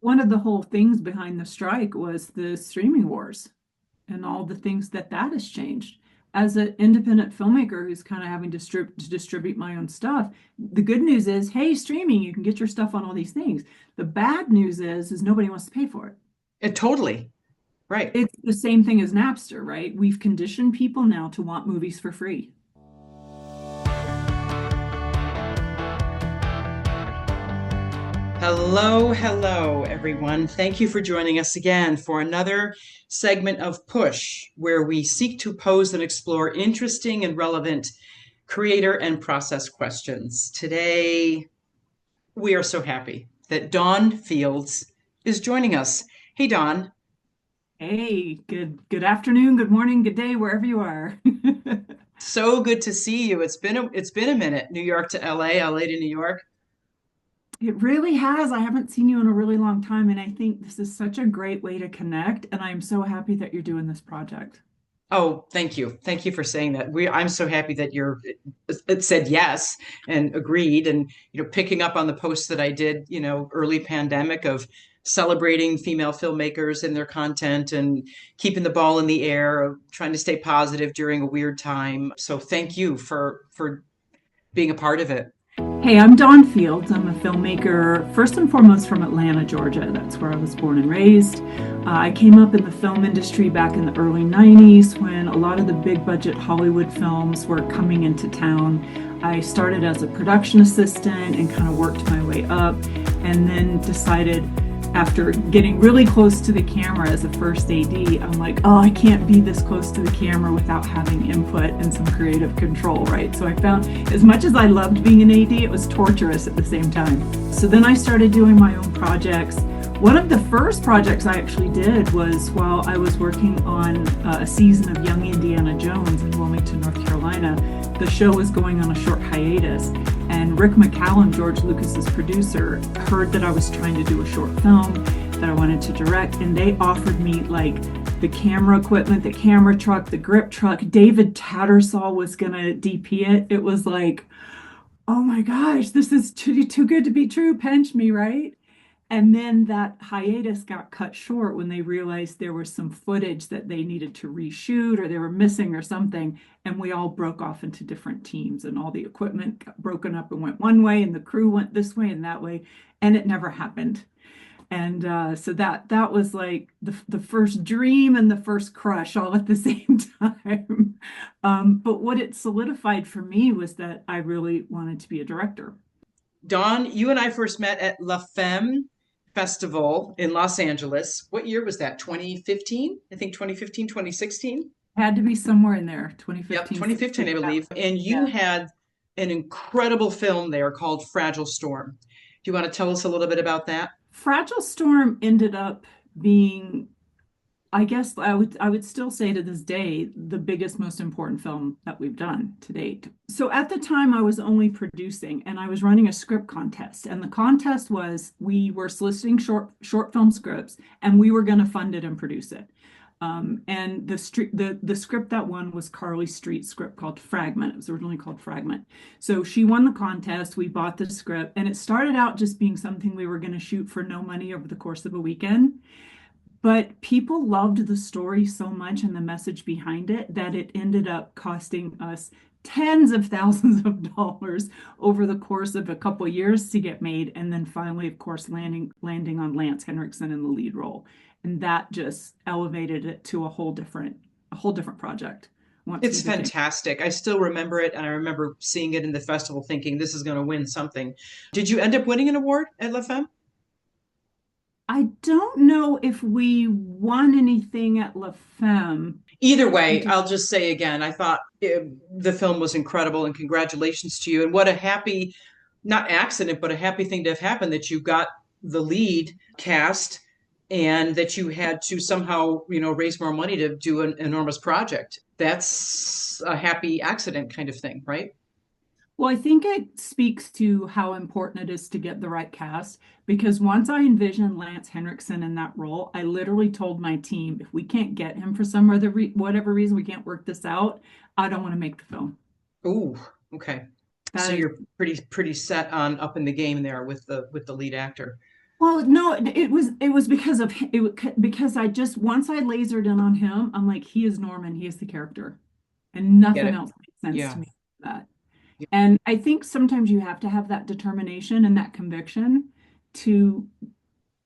one of the whole things behind the strike was the streaming wars and all the things that has changed. As an independent filmmaker who's kind of having to distribute my own stuff, the good news is, hey, streaming, you can get your stuff on all these things. The bad news is nobody wants to pay for it. Totally. Right. It's the same thing as Napster, right? We've conditioned people now to want movies for free. Hello, hello, everyone. Thank you for joining us again for another segment of Push, where we seek to pose and explore interesting and relevant creator and process questions. Today, we are so happy that Dawn Fields is joining us. Hey, Dawn. Hey, good afternoon, good morning, good day, wherever you are. So good to see you. It's been a minute. New York to LA, LA to New York. It really has. I haven't seen you in a really long time, and I think this is such a great way to connect, and I'm so happy that you're doing this project. Oh, thank you. Thank you for saying that. I'm so happy that it said yes and agreed and, picking up on the posts that I did, early pandemic of celebrating female filmmakers and their content and keeping the ball in the air, of trying to stay positive during a weird time. So thank you for being a part of it. Hey, I'm Dawn Fields. I'm a filmmaker, first and foremost from Atlanta, Georgia. That's where I was born and raised. I came up in the film industry back in the early 90s when a lot of the big budget Hollywood films were coming into town. I started as a production assistant and kind of worked my way up, and then decided, after getting really close to the camera as a first AD, I'm like, oh, I can't be this close to the camera without having input and some creative control, right? So I found, as much as I loved being an AD, it was torturous at the same time. So then I started doing my own projects. One of the first projects I actually did was while I was working on a season of Young Indiana Jones in Wilmington, North Carolina. The show was going on a short hiatus, and Rick McCallum, George Lucas's producer, heard that I was trying to do a short film that I wanted to direct, and they offered me like the camera equipment, the camera truck, the grip truck. David Tattersall was gonna DP it. It was like, oh my gosh, this is too good to be true. Pinch me, right? And then that hiatus got cut short when they realized there was some footage that they needed to reshoot or they were missing or something. And we all broke off into different teams, and all the equipment got broken up and went one way, and the crew went this way and that way. And it never happened. And so that was like the first dream and the first crush all at the same time. But what it solidified for me was that I really wanted to be a director. Dawn, you and I first met at La Femme Festival in Los Angeles. What year was that? 2015? I think 2015, 2016. Had to be somewhere in there, Yep, 2015, 2015, I 16. believe. And you Yeah. had an incredible film there called Fragile Storm. Do you want to tell us a little bit about that? Fragile Storm ended up being, I guess I would still say to this day, the biggest, most important film that we've done to date. So at the time I was only producing, and I was running a script contest. And the contest was, we were soliciting short film scripts, and we were going to fund it and produce it. And the script that won was Carly Street's script called Fragment. It was originally called Fragment. So she won the contest. We bought the script, and it started out just being something we were going to shoot for no money over the course of a weekend. But people loved the story so much and the message behind it that it ended up costing us tens of thousands of dollars over the course of a couple of years to get made, and then finally, of course, landing on Lance Henriksen in the lead role. And that just elevated it to a whole different project once we It's became. fantastic. I still remember it, and I remember seeing it in the festival thinking this is going to win something. Did you end up winning an award at La Femme? I don't know if we won anything at La Femme. Either I way, do. I'll just say again, I thought the film was incredible, and congratulations to you. And what a happy, not accident, but a happy thing to have happened that you got the lead cast and that you had to somehow, raise more money to do an enormous project. That's a happy accident kind of thing, right? Well, I think it speaks to how important it is to get the right cast, because once I envisioned Lance Henriksen in that role, I literally told my team, if we can't get him for some other whatever reason, we can't work this out, I don't want to make the film. Ooh, okay. So That is, you're pretty set on up in the game there with the lead actor. Well, no, it was because of because I just once I lasered in on him, I'm like, he is Norman, he is the character, and Get nothing it? else makes sense Yeah. to me than that. And I think sometimes you have to have that determination and that conviction to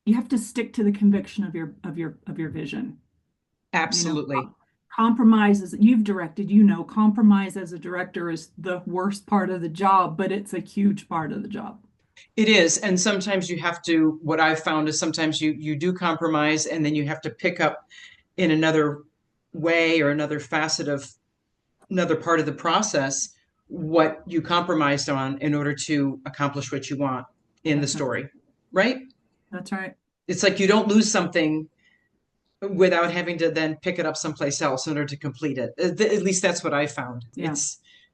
you have to stick to the conviction of your vision. You know, Absolutely. compromise is you've directed, compromise as a director is the worst part of the job, but it's a huge part of the job. It is. And sometimes you have to, what I've found is sometimes you do compromise and then you have to pick up in another way or another facet of another part of the process what you compromised on in order to accomplish what you want in the That's right. story, right? That's right. It's like you don't lose something without having to then pick it up someplace else in order to complete it. At least that's what I found. Yeah.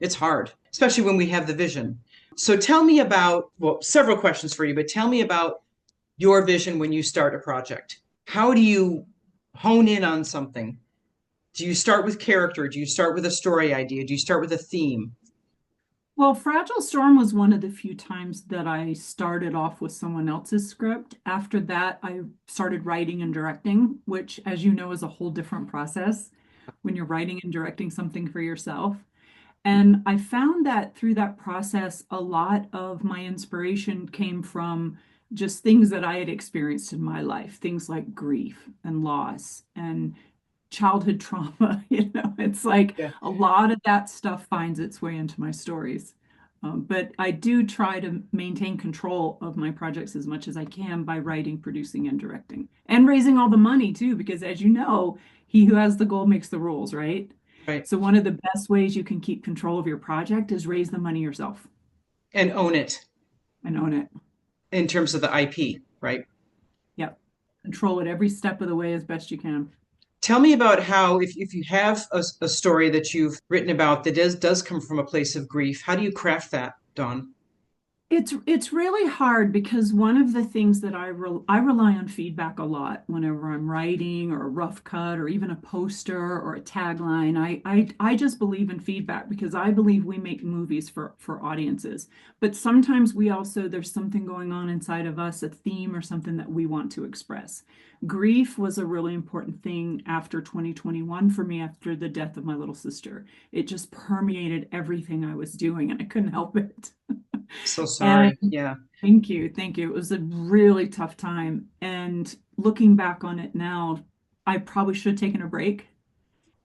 It's hard, especially when we have the vision. So tell me about, well, several questions for you, but tell me about your vision when you start a project. How do you hone in on something? Do you start with character? Do you start with a story idea? Do you start with a theme? Well, Fragile Storm was one of the few times that I started off with someone else's script. After that, I started writing and directing, which, as you know, is a whole different process when you're writing and directing something for yourself. And I found that through that process, a lot of my inspiration came from just things that I had experienced in my life, things like grief and loss and childhood trauma. It's like Yeah. a lot of that stuff finds its way into my stories. But I do try to maintain control of my projects as much as I can by writing, producing, and directing, and raising all the money too, because as you know, he who has the goal makes the rules, right? Right. So one of the best ways you can keep control of your project is raise the money yourself And own it and own it. in terms of the IP, right? Yep. Control it every step of the way as best you can. Tell me about how, if you have a story that you've written about that does come from a place of grief, how do you craft that, Dawn? It's really hard because one of the things that I rely on feedback a lot whenever I'm writing or a rough cut or even a poster or a tagline. I just believe in feedback because I believe we make movies for audiences. But sometimes we also there's something going on inside of us, a theme or something that we want to express. Grief was a really important thing after 2021 for me after the death of my little sister. It just permeated everything I was doing and I couldn't help it. So And sorry. Yeah. thank you. Thank you. It was a really tough time. And looking back on it now, I probably should have taken a break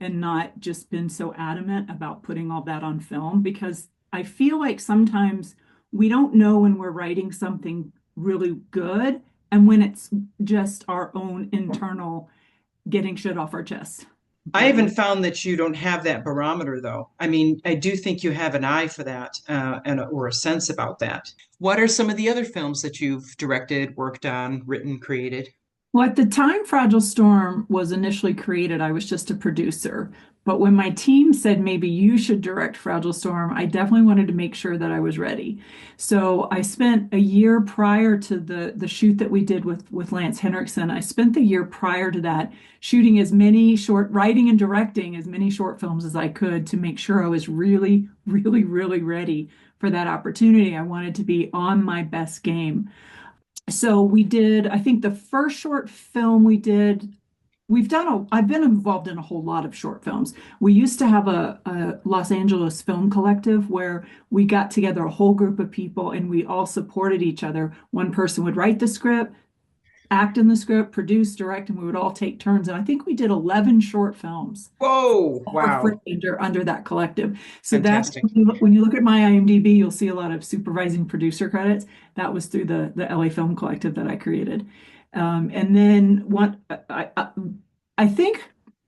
and not just been so adamant about putting all that on film because I feel like sometimes we don't know when we're writing something really good and when it's just our own internal getting shit off our chest. I Right. haven't found that you don't have that barometer, though. I mean, I do think you have an eye for that, or a sense about that. What are some of the other films that you've directed, worked on, written, created? Well, at the time Fragile Storm was initially created, I was just a producer. But when my team said maybe you should direct Fragile Storm, I definitely wanted to make sure that I was ready. So I spent a year prior to the shoot that we did with Lance Henriksen. I spent the year prior to that shooting as many writing and directing as many short films as I could to make sure I was really, really, really ready for that opportunity. I wanted to be on my best game. So we did, I think the first short film we did, I've been involved in a whole lot of short films. We used to have a Los Angeles film collective where we got together a whole group of people and we all supported each other. One person would write the script, act in the script, produce, direct, and we would all take turns. And I think we did 11 short films Whoa, for free wow, under that collective. So that's fantastic. when you look at my IMDb, you'll see a lot of supervising producer credits. That was through the LA Film Collective that I created. And then I think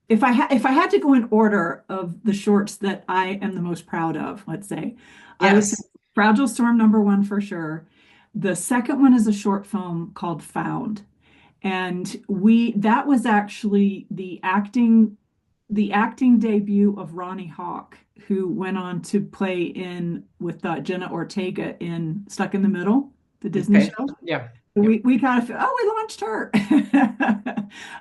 if I had to go in order of the shorts that I am the most proud of, let's say, I would say Yes. Fragile Storm #1 for sure. The second one is a short film called Found. And we that was actually the acting debut of Ronnie Hawk, who went on to play in with Jenna Ortega in Stuck in the Middle, the Disney Okay. show. Yeah. Yep. We kind of feel, oh, we launched her.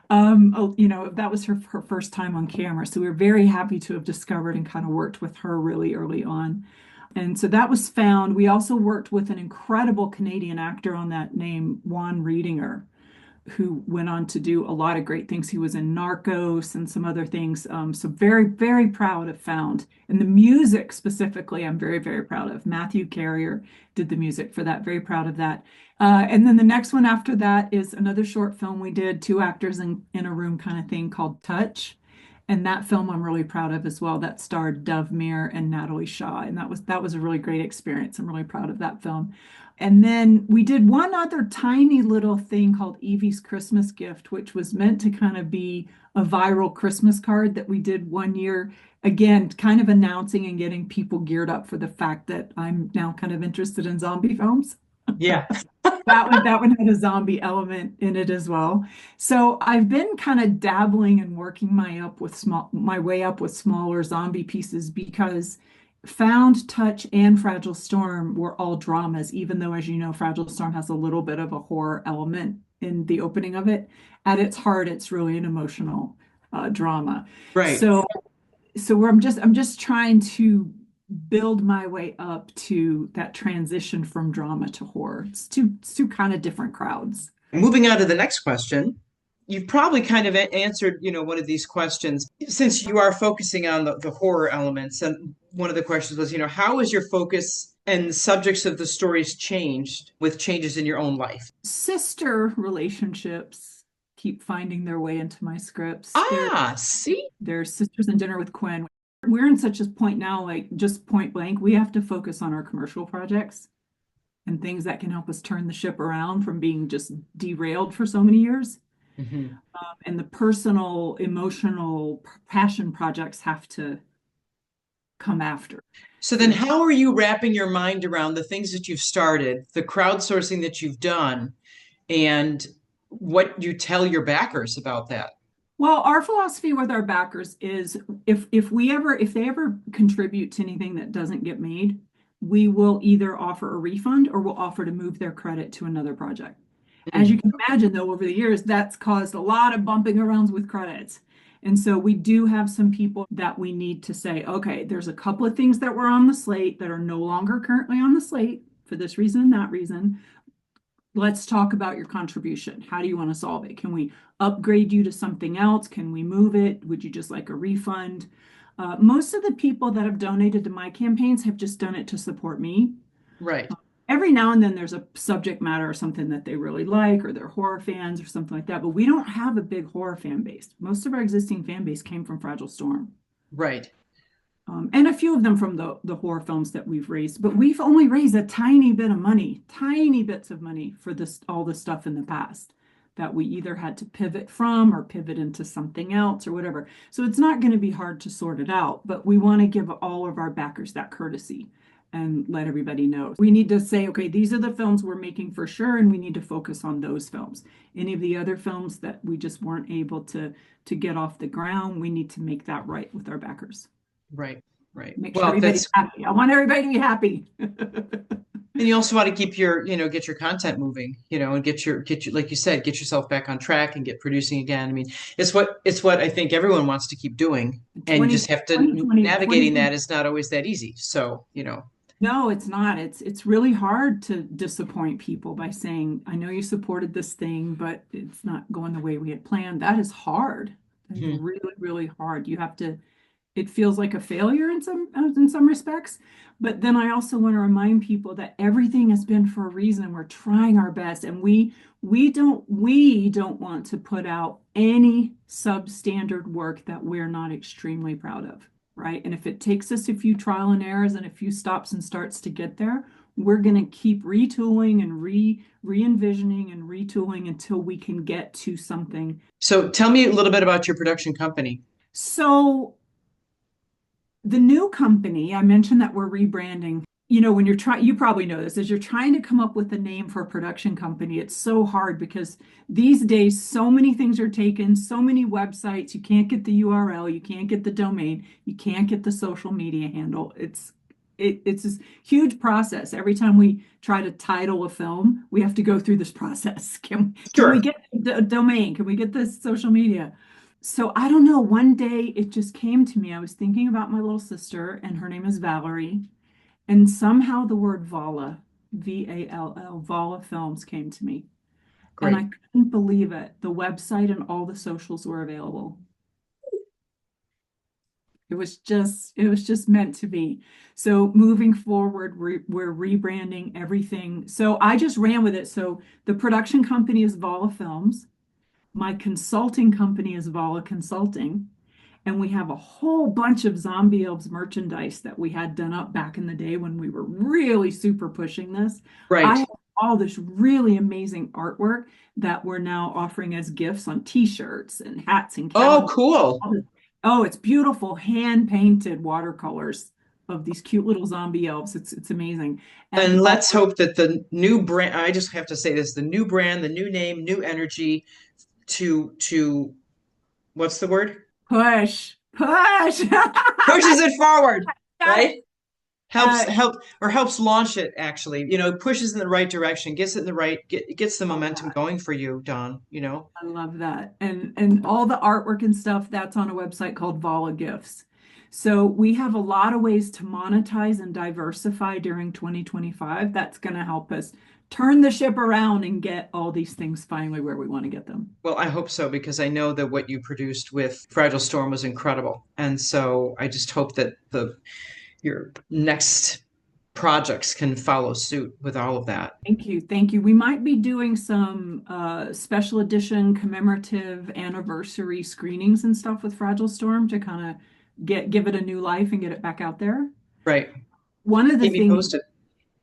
That was her first time on camera. So we were very happy to have discovered and kind of worked with her really early on. And so that was found. We also worked with an incredible Canadian actor on that named Juan Reedinger, who went on to do a lot of great things. He was in Narcos and some other things. So very, very proud of Found. And the music specifically, I'm very, very proud of. Matthew Carrier did the music for that. Very proud of that. And then the next one after that is another short film we did, two actors in a room kind of thing called Touch. And that film I'm really proud of as well. That starred Dove Meir and Natalie Shaw. And that was a really great experience. I'm really proud of that film. And then we did one other tiny little thing called Evie's Christmas Gift, which was meant to kind of be a viral Christmas card that we did one year. Again, kind of announcing and getting people geared up for the fact that I'm now kind of interested in zombie films. Yeah. That one had a zombie element in it as well. So I've been kind of dabbling and working my way up with smaller zombie pieces because Found, Touch, and Fragile Storm were all dramas, even though, as you know, Fragile Storm has a little bit of a horror element in the opening of it. At its heart, it's really an emotional drama. Right. So I'm just trying to build my way up to that transition from drama to horror. It's two kind of different crowds. Moving on to the next question. You've probably kind of answered, one of these questions since you are focusing on the horror elements. And one of the questions was, how has your focus and subjects of the stories changed with changes in your own life? Sister relationships keep finding their way into my scripts. See? There's Sisters in Dinner with Quinn. We're in such a point now, like just point blank, we have to focus on our commercial projects and things that can help us turn the ship around from being just derailed for so many years. Mhm. And the personal, emotional, passion projects have to come after. So then how are you wrapping your mind around the things that you've started, the crowdsourcing that you've done, and what you tell your backers about that? Well, our philosophy with our backers is if they ever contribute to anything that doesn't get made, we will either offer a refund or we'll offer to move their credit to another project. As you Mm. can imagine, though, over the years, that's caused a lot of bumping around with credits. And so we do have some people that we need to say, okay, there's a couple of things that were on the slate that are no longer currently on the slate for this reason and that reason. Let's talk about your contribution. How do you want to solve it? Can we upgrade you to something else? Can we move it? Would you just like a refund? Most of the people that have donated to my campaigns have just done it to support me. Right. Every now and then there's a subject matter or something that they really like, or they're horror fans or something like that. But we don't have a big horror fan base. Most of our existing fan base came from Fragile Storm. Right. And a few of them from the horror films that we've raised, but we've only raised a tiny bit of money, tiny bits of money for all the stuff in the past that we either had to pivot from or pivot into something else or whatever. So it's not going to be hard to sort it out, but we want to give all of our backers that courtesy and let everybody know. We need to say, okay, these are the films we're making for sure, and we need to focus on those films. Any of the other films that we just weren't able to get off the ground, we need to make that right with our backers. Right. Right. Make sure everybody's happy. I want everybody to be happy. And you also want to keep get your content moving, and get your, like you said, get yourself back on track and get producing again. I mean, it's what I think everyone wants to keep doing. And you just have to, navigating that is not always that easy. So, No, it's not. It's really hard to disappoint people by saying, I know you supported this thing, but it's not going the way we had planned. That is hard. It's really, really hard. It feels like a failure in some respects. But then I also want to remind people that everything has been for a reason. We're trying our best, and we don't want to put out any substandard work that we're not extremely proud of, right? And if it takes us a few trial and errors and a few stops and starts to get there, we're going to keep retooling and re-envisioning and retooling until we can get to something. So tell me a little bit about your production company. So the new company, I mentioned that we're rebranding. When you probably know this, as you're trying to come up with a name for a production company, it's so hard because these days so many things are taken, so many websites, you can't get the URL, you can't get the domain, you can't get the social media handle. It's this huge process. Every time we try to title a film, we have to go through this process. Can we get the domain? Can we get the social media? So I don't know, one day it just came to me. I was thinking about my little sister, and her name is Valerie. And somehow the word Vala, Vall, Vala Films came to me. And Great. I couldn't believe it. The website and all the socials were available. It was just meant to be. So moving forward, we're rebranding everything. So I just ran with it. So the production company is Vala Films. My consulting company is Vala Consulting. And we have a whole bunch of Zombie Elves merchandise that we had done up back in the day when we were really super pushing this. I Right. have all this really amazing artwork that we're now offering as gifts on t-shirts and hats and Oh, calendars. cool. Oh, it's beautiful hand painted watercolors of these cute little zombie elves. It's amazing. And And all let's hope that the new brand, I just have to say this, the new brand, the new name, new energy to what's the word? push. Pushes it forward, Got it. right? Helps Uh, helps launch it actually. Pushes in the right direction, gets it in the right gets the love momentum that. going for you, Don. I love that. And all the artwork and stuff that's on a website called Vala Gifts. So we have a lot of ways to monetize and diversify during 2025. That's going to help us turn the ship around and get all these things finally where we want to get them. Well, I hope so because I know that what you produced with Fragile Storm was incredible. And so I just hope that the your next projects can follow suit with all of that. Thank you. Thank you. We might be doing some special edition commemorative anniversary screenings and stuff with Fragile Storm to kind of give it a new life and get it back out there. Right. One of the Keep me things, posted.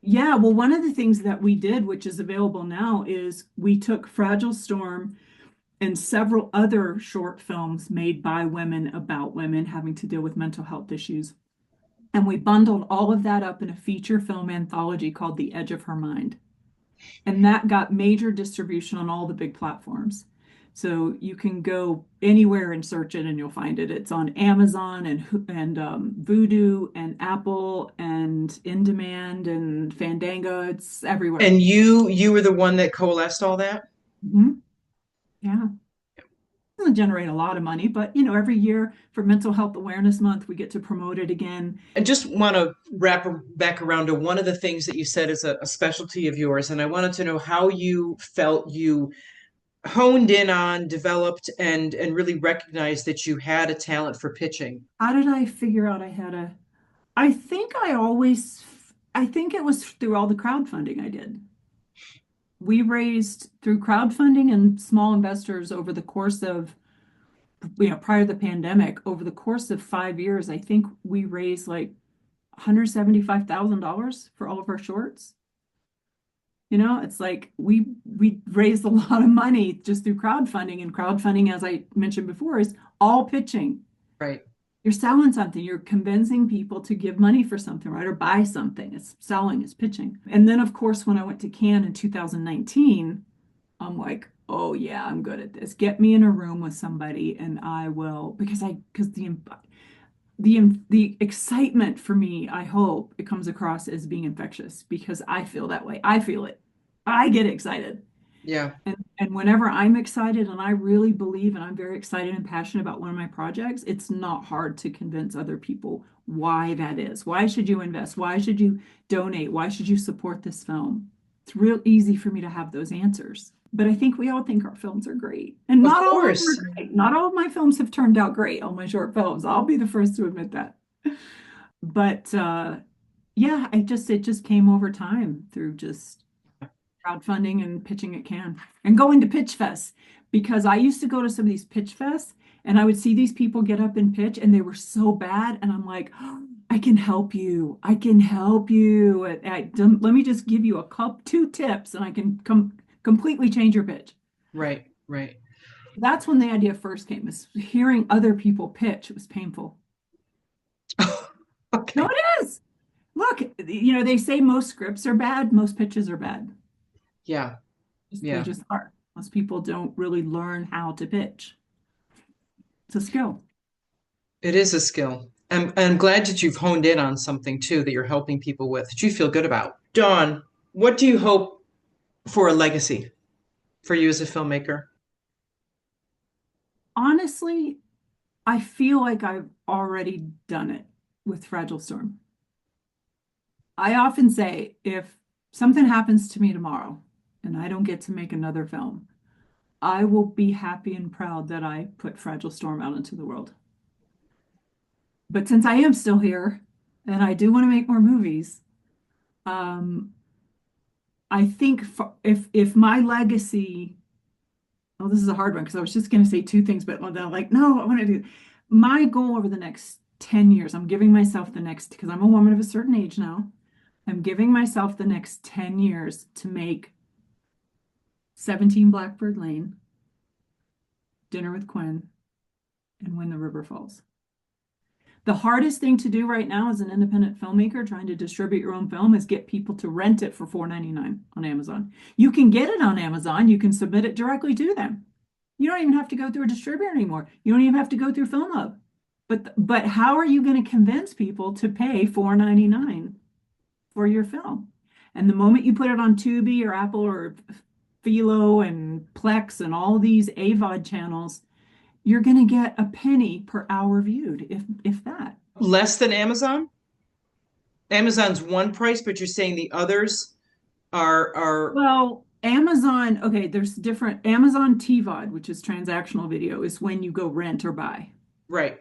yeah, well, one of the things that we did, which is available now, is we took Fragile Storm and several other short films made by women about women having to deal with mental health issues. And we bundled all of that up in a feature film anthology called The Edge of Her Mind. And that got major distribution on all the big platforms. So you can go anywhere and search it and you'll find it. It's on Amazon and Vudu and Apple and In Demand and Fandango. It's everywhere. And you were the one that coalesced all that? Mhm. Yeah. It doesn't generate a lot of money, but every year for Mental Health Awareness Month, we get to promote it again. I just want to wrap back around to one of the things that you said is a specialty of yours. And I wanted to know how you felt you honed in on, developed, and really recognized that you had a talent for pitching. How did I figure out I think I think it was through all the crowdfunding I did. We raised through crowdfunding and small investors over the course of, prior to the pandemic, over the course of 5 years, I think we raised like $175,000 for all of our shorts. It's like we raised a lot of money just through crowdfunding, and crowdfunding, as I mentioned before, is all pitching. Right. You're selling something, you're convincing people to give money for something, right? Or buy something. It's selling, it's pitching. And then, of course, when I went to Cannes in 2019, I'm like, oh yeah, I'm good at this. Get me in a room with somebody and I will, because the excitement for me, I hope it comes across as being infectious because I feel that way. I feel it. I get excited. Yeah. And whenever I'm excited and I really believe and I'm very excited and passionate about one of my projects, it's not hard to convince other people why that is. Why should you invest? Why should you donate? Why should you support this film? It's real easy for me to have those answers. But I think we all think our films are great. And Of not all of them course. are great. Not all of my films have turned out great, all my short films. I'll be the first to admit that. But yeah, it just came over time through just crowdfunding and pitching at Cannes and going to pitch fests because I used to go to some of these pitch fests and I would see these people get up and pitch and they were so bad and I'm like, oh, I can help you. I can help you. Let me just give you two tips and I can completely change your pitch. Right. Right. That's when the idea first came, is hearing other people pitch. It was painful. No, Okay. it is. Look, they say most scripts are bad, most pitches are bad. Yeah. They Yeah. just are. Most people don't really learn how to pitch. It's a skill. It is a skill. I'm glad that you've honed in on something too that you're helping people with that you feel good about. Dawn, what do you hope for a legacy for you as a filmmaker? Honestly, I feel like I've already done it with Fragile Storm. I often say if something happens to me tomorrow and I don't get to make another film, I will be happy and proud that I put Fragile Storm out into the world. But since I am still here and I do want to make more movies, um, I think if my legacy, oh, this is a hard one because I was just going to say two things, but then I'm like, no, I want to do my goal over the next 10 years. I'm giving myself the next, because I'm a woman of a certain age now, I'm giving myself the next 10 years to make 17 Blackbird Lane, Dinner with Quinn, and When the River Falls. The hardest thing to do right now as an independent filmmaker trying to distribute your own film is get people to rent it for $4.99 on Amazon. You can get it on Amazon. You can submit it directly to them. You don't even have to go through a distributor anymore. You don't even have to go through Film Hub. But how are you going to convince people to pay $4.99 for your film? And the moment you put it on Tubi or Apple or Philo and Plex and all these AVOD channels, you're going to get a penny per hour viewed, if that. Less than Amazon? Amazon's one price, but you're saying the others are Well, Amazon, okay, there's different Amazon TVOD, which is transactional video, is when you go rent or buy. right.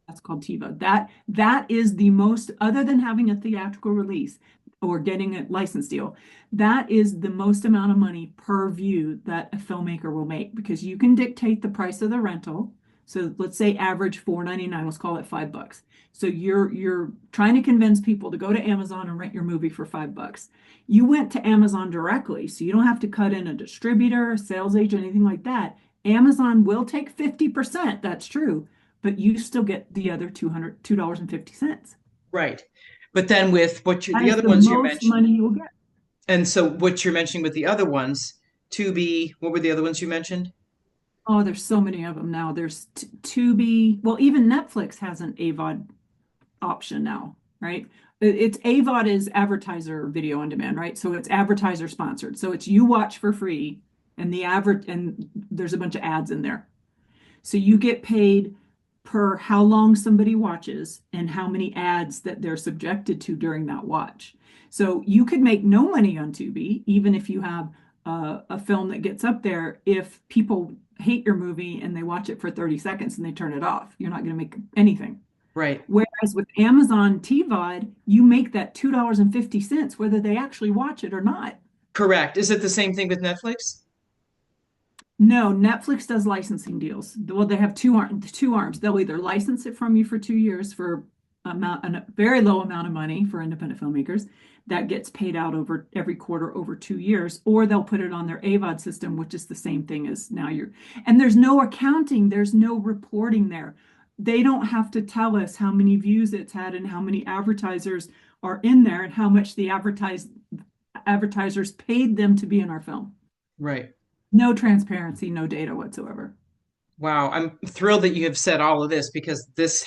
That's called TVOD. That is the most, other than having a theatrical release or getting a license deal, that is the most amount of money per view that a filmmaker will make because you can dictate the price of the rental. So let's say average $4.99, let's call it $5. So you're trying to convince people to go to Amazon and rent your movie for $5. You went to Amazon directly, so you don't have to cut in a distributor, a sales agent, anything like that. Amazon will take 50%, that's true, but you still get the other $2.50. Right. But then with That the is other the ones you're most money mentioning, you will get. and so what you're mentioning with the other ones, Tubi, what were the other ones you mentioned? Oh, there's so many of them now. There's Tubi. Well, even Netflix has an AVOD option now, right? It's AVOD is advertiser video on demand, right? So it's advertiser sponsored. So it's you watch for free and and there's a bunch of ads in there. So you get paid per how long somebody watches and how many ads that they're subjected to during that watch. So you could make no money on Tubi, even if you have a film that gets up there. If people hate your movie and they watch it for 30 seconds and they turn it off, you're not going to make anything. Right. Whereas with Amazon TVOD, you make that $2.50 whether they actually watch it or not. Correct. Is it the same thing with Netflix? No, Netflix does licensing deals. Well, they have two arms. They'll either license it from you for 2 years for a very low amount of money for independent filmmakers that gets paid out over every quarter over 2 years, or they'll put it on their AVOD system, which is the same thing as now and there's no accounting, there's no reporting there. They don't have to tell us how many views it's had and how many advertisers are in there and how much the advertisers paid them to be in our film. Right. No transparency, no data whatsoever. Wow, I'm thrilled that you have said all of this because this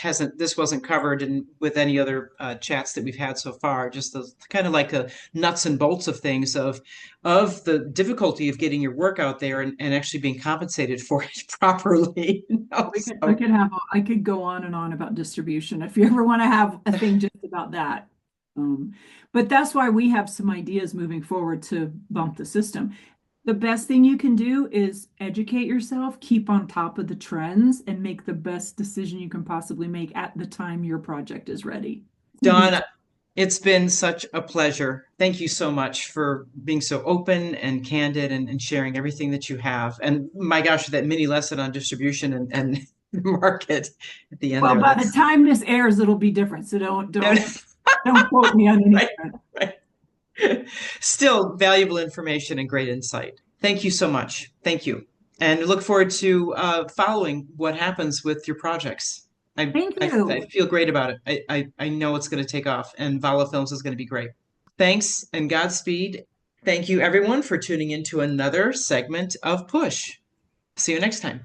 wasn't covered with any other chats that we've had so far. Just the kind of like the nuts and bolts of things of the difficulty of getting your work out there and actually being compensated for it properly. I could go on and on about distribution if you ever want to have a thing just about that. But that's why we have some ideas moving forward to bump the system. The best thing you can do is educate yourself, keep on top of the trends, and make the best decision you can possibly make at the time your project is ready. Dawn, it's been such a pleasure. Thank you so much for being so open and candid and sharing everything that you have. And my gosh, that mini lesson on distribution and the market at the end Well, there. by the time this airs, it'll be different. So don't quote me on anything. Right. Still valuable information and great insight. Thank you so much. Thank you. And look forward to following what happens with your projects. Thank you. I feel great about it. I know it's going to take off and Vala Films is going to be great. Thanks and Godspeed. Thank you everyone for tuning into another segment of Push. See you next time.